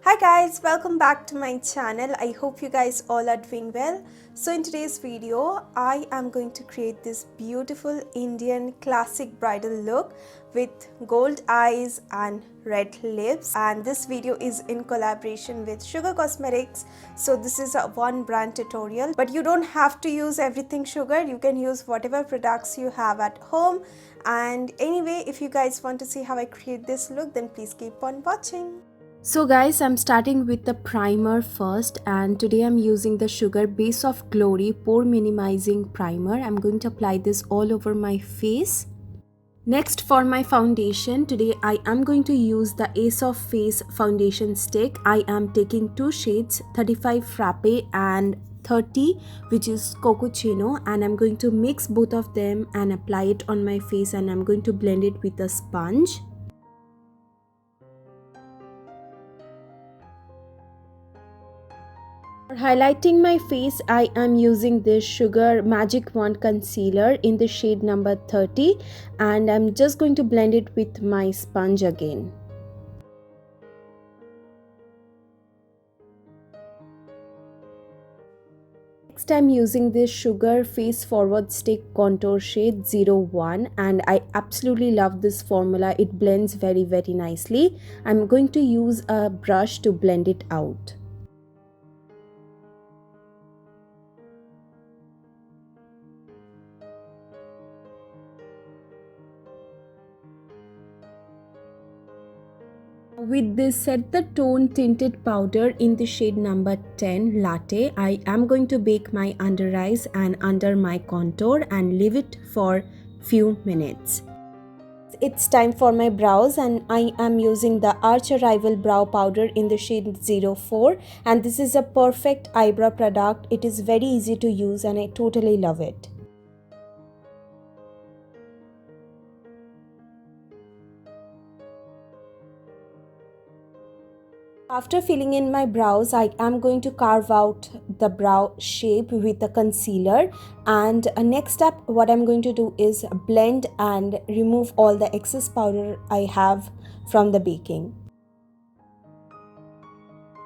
Hi guys, welcome back to my channel. I hope you guys all are doing well. So in today's video, I am going to create this beautiful Indian classic bridal look with gold eyes and red lips, and this video is in collaboration with Sugar Cosmetics. So this is a one brand tutorial, but you don't have to use everything Sugar. You can use whatever products you have at home. And anyway, if you guys want to see how I create this look, then please keep on watching. So guys, I'm starting with the primer first, and today I'm using the Sugar Base of Glory Pore Minimizing Primer. I'm going to apply this all over my face. Next, for my foundation, today I am going to use the Ace of Face foundation stick. I am taking two shades, 35 Frappe and 30, which is Cocochino, and I'm going to mix both of them and apply it on my face, and I'm going to blend it with a sponge. For highlighting my face, I am using this Sugar Magic Wand Concealer in the shade number 30, and I'm just going to blend it with my sponge again. Next, I'm using this Sugar Face Forward Stick Contour Shade 01, and I absolutely love this formula. It blends very nicely. I'm going to use a brush to blend it out. With this Set the Tone tinted powder in the shade number 10 Latte, I am going to bake my under eyes and under my contour and leave it for few minutes. It's time for my brows, and I am using the Arch Arrival brow powder in the shade 04, and this is a perfect eyebrow product. It is very easy to use and I totally love it. After filling in my brows, I am going to carve out the brow shape with the concealer, and next step what I'm going to do is blend and remove all the excess powder I have from the baking.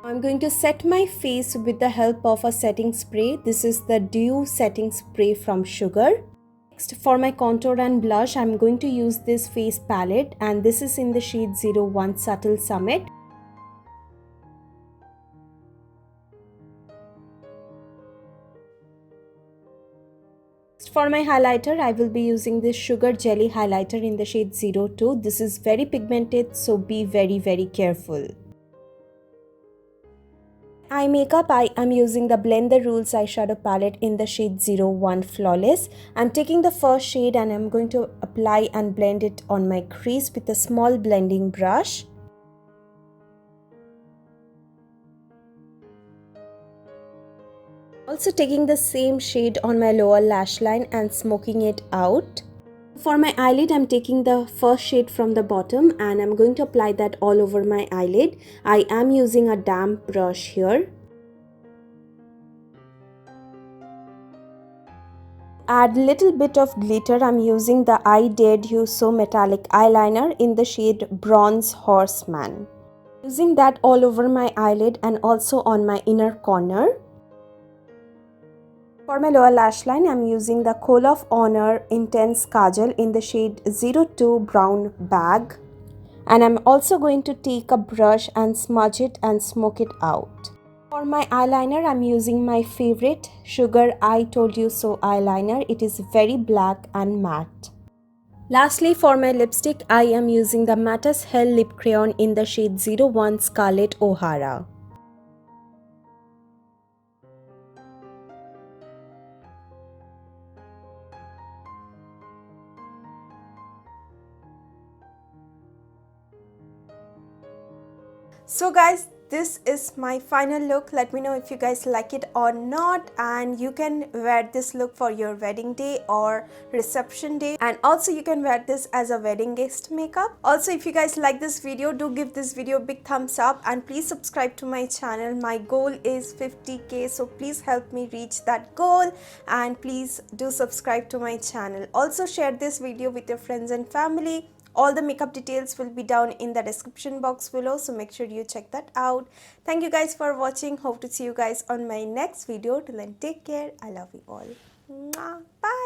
I'm going to set my face with the help of a setting spray. This is the Dew setting spray from Sugar. Next, for my contour and blush, I'm going to use this face palette, and this is in the shade 01 Subtle Summit. For my highlighter, I will be using this Sugar Jelly highlighter in the shade 02. This is very pigmented, so be very careful. Eye makeup, I am using the Blend the Rules eyeshadow palette in the shade 01 Flawless. I'm taking the first shade and I'm going to apply and blend it on my crease with a small blending brush. Also taking the same shade on my lower lash line and smoking it out. For my eyelid, I'm taking the first shade from the bottom and I'm going to apply that all over my eyelid. I am using a damp brush here. Add little bit of glitter. I'm using the I Dared You So Metallic eyeliner in the shade Bronze Horseman. Using that all over my eyelid and also on my inner corner. For my lower lash line, I'm using the Kohl of Honor Intense Kajal in the shade 02 Brown Bag. And I'm also going to take a brush and smudge it and smoke it out. For my eyeliner, I'm using my favorite Sugar I Told You So eyeliner. It is very black and matte. Lastly, for my lipstick, I am using the Matte as Hell Lip Crayon in the shade 01 Scarlet O'Hara. So guys, this is my final look. Let me know if you guys like it or not, and you can wear this look for your wedding day or reception day, and also you can wear this as a wedding guest makeup. Also, if you guys like this video, do give this video a big thumbs up and please subscribe to my channel. My goal is 50k, so please help me reach that goal and please do subscribe to my channel. Also share this video with your friends and family. All the makeup details will be down in the description box below, so make sure you check that out. Thank you guys for watching. Hope to see you guys on my next video. Till then, take care. I love you all. Mwah. Bye.